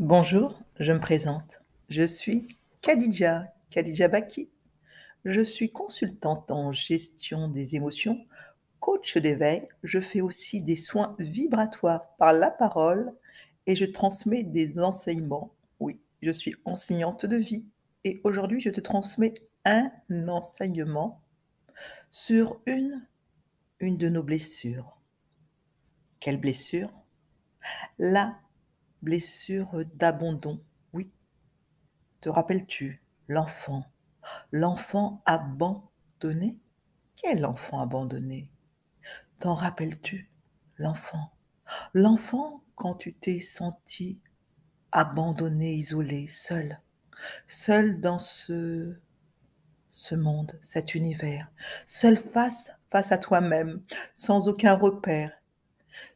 Bonjour, je me présente. Je suis Khadija Baki. Je suis consultante en gestion des émotions, coach d'éveil. Je fais aussi des soins vibratoires par la parole et je transmets des enseignements. Oui, je suis enseignante de vie et aujourd'hui je te transmets un enseignement sur une de nos blessures. Quelle blessure? La blessure d'abandon. Oui, te rappelles-tu, l'enfant? L'enfant abandonné? Quel enfant abandonné? T'en rappelles-tu? L'enfant. L'enfant quand tu t'es senti abandonné, isolé, seul. Seul dans ce monde, cet univers. Seul face à toi-même, sans aucun repère.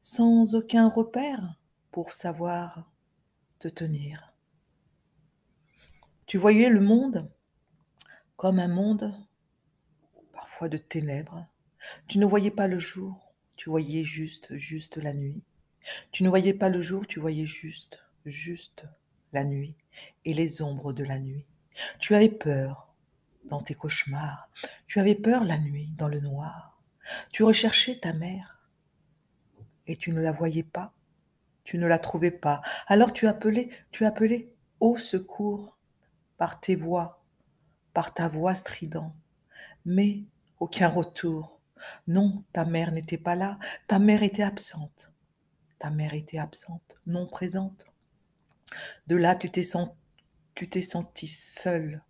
Sans aucun repère pour savoir te tenir. Tu voyais le monde comme un monde parfois de ténèbres. Tu ne voyais pas le jour, tu voyais juste la nuit. Tu ne voyais pas le jour, tu voyais juste la nuit et les ombres de la nuit. Tu avais peur dans tes cauchemars. Tu avais peur la nuit dans le noir. Tu recherchais ta mère et tu ne la voyais pas. Tu ne la trouvais pas. Alors tu appelais au secours par tes voix, par ta voix stridente. Mais aucun retour. Non, ta mère n'était pas là. Ta mère était absente. Ta mère était absente, non présente. De là, tu t'es senti seul,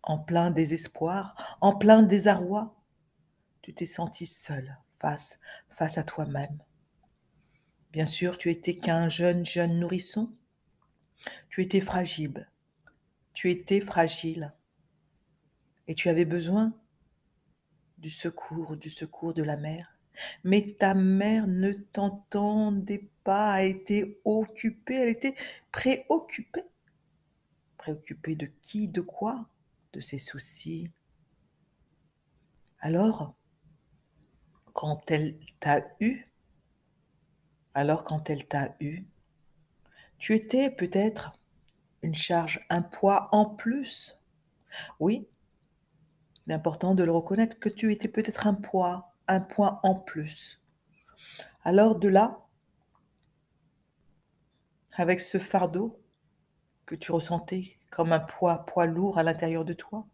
en plein désespoir, en plein désarroi. Tu t'es senti seul face à toi-même. Bien sûr, tu étais qu'un jeune nourrisson. Tu étais fragile. Tu étais fragile. Et tu avais besoin du secours de la mère. Mais ta mère ne t'entendait pas, elle était occupée, elle était préoccupée. Préoccupée de qui, de quoi? De ses soucis. Alors, quand elle t'a eu, quand elle t'a eu, tu étais peut-être une charge, un poids en plus. Oui, il est important de le reconnaître que tu étais peut-être un poids en plus. Alors de là, avec ce fardeau que tu ressentais comme un poids lourd à l'intérieur de toi,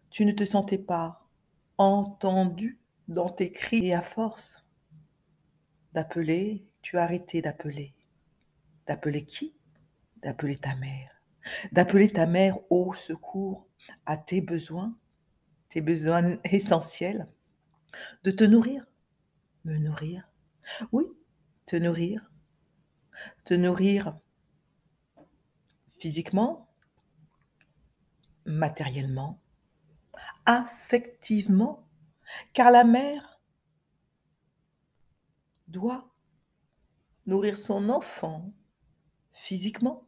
tu ne te sentais pas entendu dans tes cris et à force d'appeler, tu as arrêté d'appeler. D'appeler qui? D'appeler ta mère. D'appeler ta mère au secours à tes besoins essentiels, de te nourrir, me nourrir, oui, te nourrir physiquement, matériellement, affectivement, car la mère doit nourrir son enfant physiquement,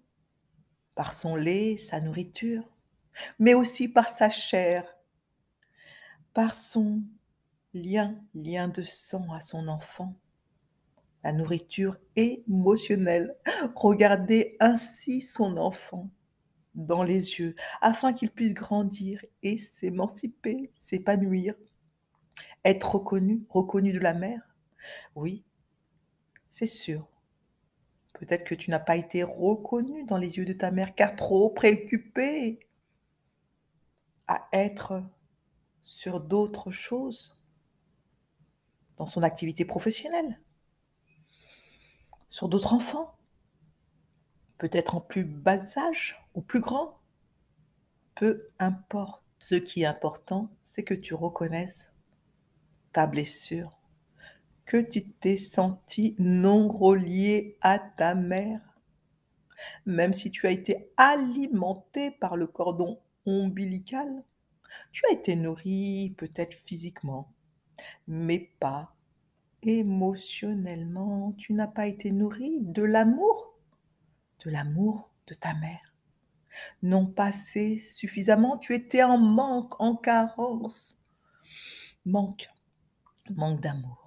par son lait, sa nourriture, mais aussi par sa chair, par son lien de sang à son enfant, la nourriture émotionnelle. Regarder ainsi son enfant dans les yeux afin qu'il puisse grandir et s'émanciper, s'épanouir, être reconnu de la mère. Oui, c'est sûr. Peut-être que tu n'as pas été reconnu dans les yeux de ta mère car trop préoccupé à être sur d'autres choses dans son activité professionnelle, sur d'autres enfants, peut-être en plus bas âge ou plus grand. Peu importe. Ce qui est important, c'est que tu reconnaisses ta blessure, que tu t'es senti non relié à ta mère, même si tu as été alimenté par le cordon ombilical. Tu as été nourri peut-être physiquement, mais pas émotionnellement. Tu n'as pas été nourri de l'amour de ta mère. Non passé suffisamment, tu étais en manque, en carence. Manque, manque d'amour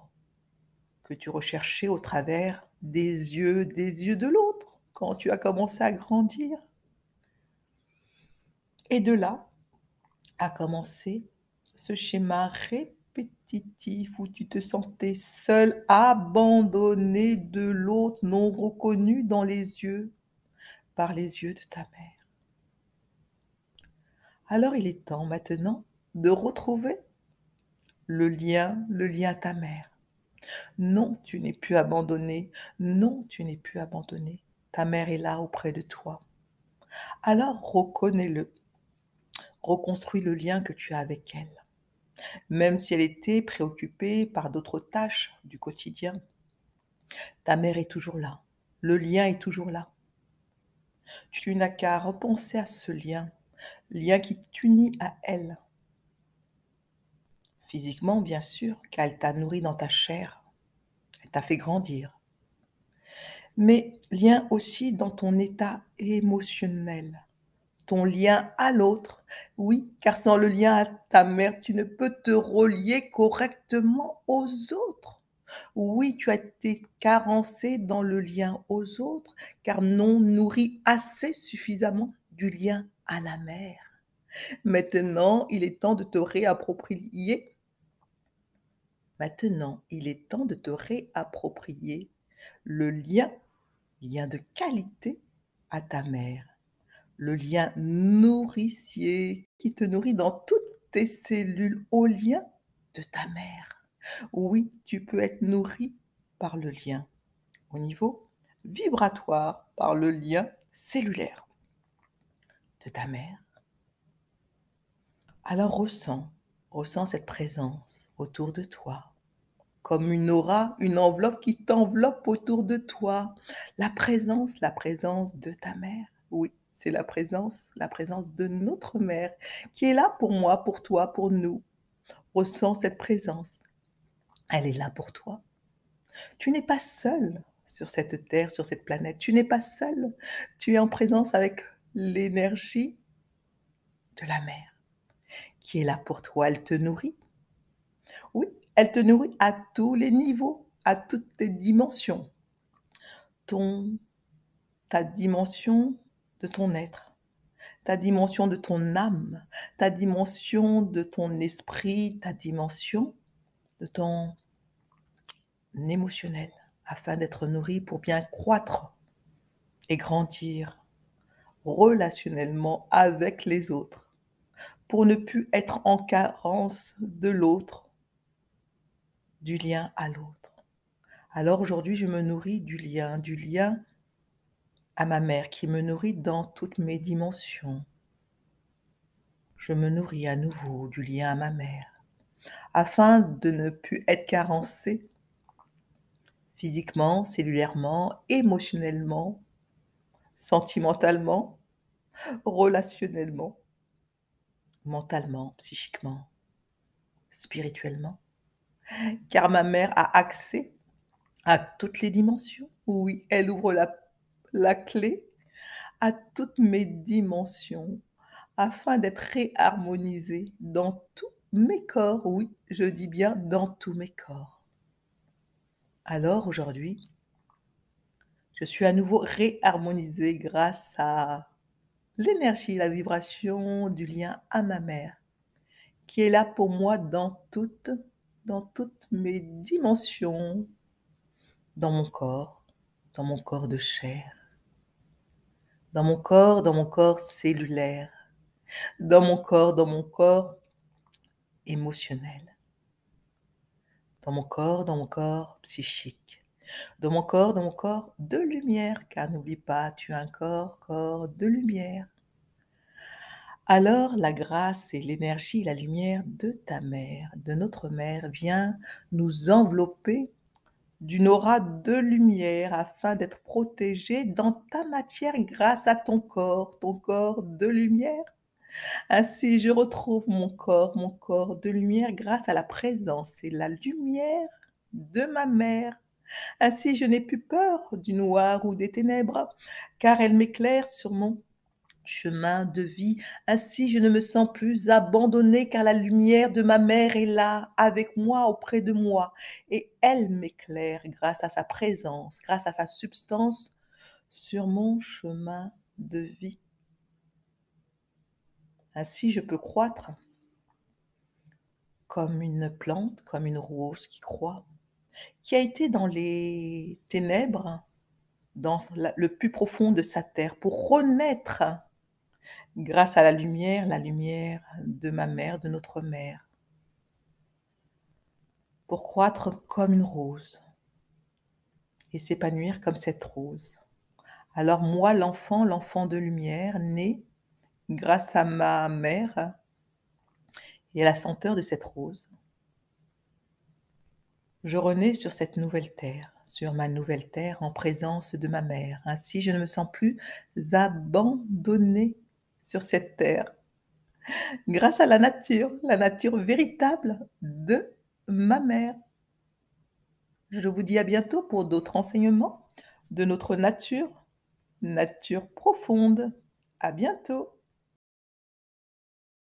que tu recherchais au travers des yeux de l'autre. quand tu as commencé à grandir. Et de là a commencé ce schéma répétitif où tu te sentais seul, abandonné de l'autre, non reconnu dans les yeux, par les yeux de ta mère. Alors il est temps maintenant de retrouver le lien à ta mère. Non, tu n'es plus abandonné. Non, tu n'es plus abandonné. Ta mère est là auprès de toi. Alors reconnais-le. Reconstruis le lien que tu as avec elle. Même si elle était préoccupée par d'autres tâches du quotidien, ta mère est toujours là. Le lien est toujours là. Tu n'as qu'à repenser à ce lien qui t'unit à elle. Physiquement, bien sûr, car elle t'a nourri dans ta chair. Elle t'a fait grandir. Mais lien aussi dans ton état émotionnel, ton lien à l'autre. Oui, car sans le lien à ta mère, tu ne peux te relier correctement aux autres. Oui, tu as été carencé dans le lien aux autres, car non nourri assez suffisamment du lien à la mère. Maintenant, il est temps de te réapproprier. Maintenant, il est temps de te réapproprier le lien de qualité à ta mère, le lien nourricier qui te nourrit dans toutes tes cellules au lien de ta mère. Oui, tu peux être nourri par le lien au niveau vibratoire, par le lien cellulaire de ta mère. Alors ressens cette présence autour de toi, comme une aura, une enveloppe qui t'enveloppe autour de toi. La présence de ta mère. Oui, c'est la présence de notre mère qui est là pour moi, pour toi, pour nous. Ressens cette présence. Elle est là pour toi. Tu n'es pas seul sur cette terre, sur cette planète. Tu n'es pas seul. Tu es en présence avec l'énergie de la mère qui est là pour toi. Elle te nourrit. Oui, elle te nourrit à tous les niveaux, à toutes tes dimensions. Ta dimension de ton être, ta dimension de ton âme, ta dimension de ton esprit, ta dimension de ton émotionnel, afin d'être nourri pour bien croître et grandir relationnellement avec les autres, pour ne plus être en carence de l'autre, du lien à l'autre. Alors aujourd'hui, je me nourris du lien à ma mère qui me nourrit dans toutes mes dimensions. Je me nourris à nouveau du lien à ma mère, afin de ne plus être carencé physiquement, cellulairement, émotionnellement, sentimentalement, relationnellement, mentalement, psychiquement, spirituellement. Car ma mère a accès à toutes les dimensions. Oui, elle ouvre la clé à toutes mes dimensions afin d'être réharmonisée dans tous mes corps. Oui, je dis bien dans tous mes corps. Alors aujourd'hui, je suis à nouveau réharmonisée grâce à l'énergie, la vibration du lien à ma mère, qui est là pour moi dans toutes mes dimensions, dans mon corps de chair, dans mon corps cellulaire, dans mon corps émotionnel, dans mon corps psychique, dans mon corps de lumière, car n'oublie pas, tu as un corps de lumière. Alors la grâce et l'énergie, la lumière de ta mère, de notre mère, vient nous envelopper d'une aura de lumière afin d'être protégés dans ta matière grâce à ton corps de lumière. Ainsi, je retrouve mon corps de lumière grâce à la présence et la lumière de ma mère. Ainsi, je n'ai plus peur du noir ou des ténèbres, car elle m'éclaire sur mon chemin de vie. Ainsi, je ne me sens plus abandonnée, car la lumière de ma mère est là, avec moi, auprès de moi. Et elle m'éclaire grâce à sa présence, grâce à sa substance sur mon chemin de vie. Ainsi, je peux croître comme une plante, comme une rose qui croît, qui a été dans les ténèbres, dans le plus profond de sa terre, pour renaître grâce à la lumière de ma mère, de notre mère, pour croître comme une rose et s'épanouir comme cette rose. Alors moi, l'enfant, l'enfant de lumière, né grâce à ma mère et à la senteur de cette rose, je renais sur cette nouvelle terre, sur ma nouvelle terre en présence de ma mère. Ainsi, je ne me sens plus abandonnée sur cette terre, grâce à la nature véritable de ma mère. Je vous dis à bientôt pour d'autres enseignements de notre nature, nature profonde. À bientôt.